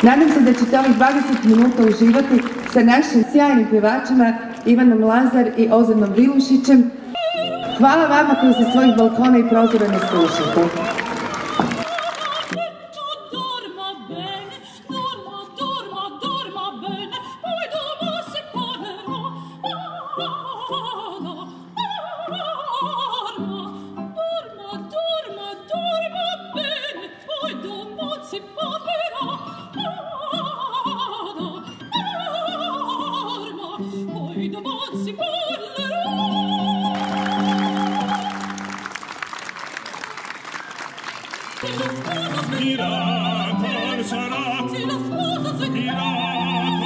Nadam se da ćete ovih 20 minuta uživati sa našim sjajnim pjevačima Ivanom Lazar i Ozirnom Vilušićem. Hvala vama koji se svojih balkona i prozora ne slušate. Pirata sarà, se la sposa seguirà.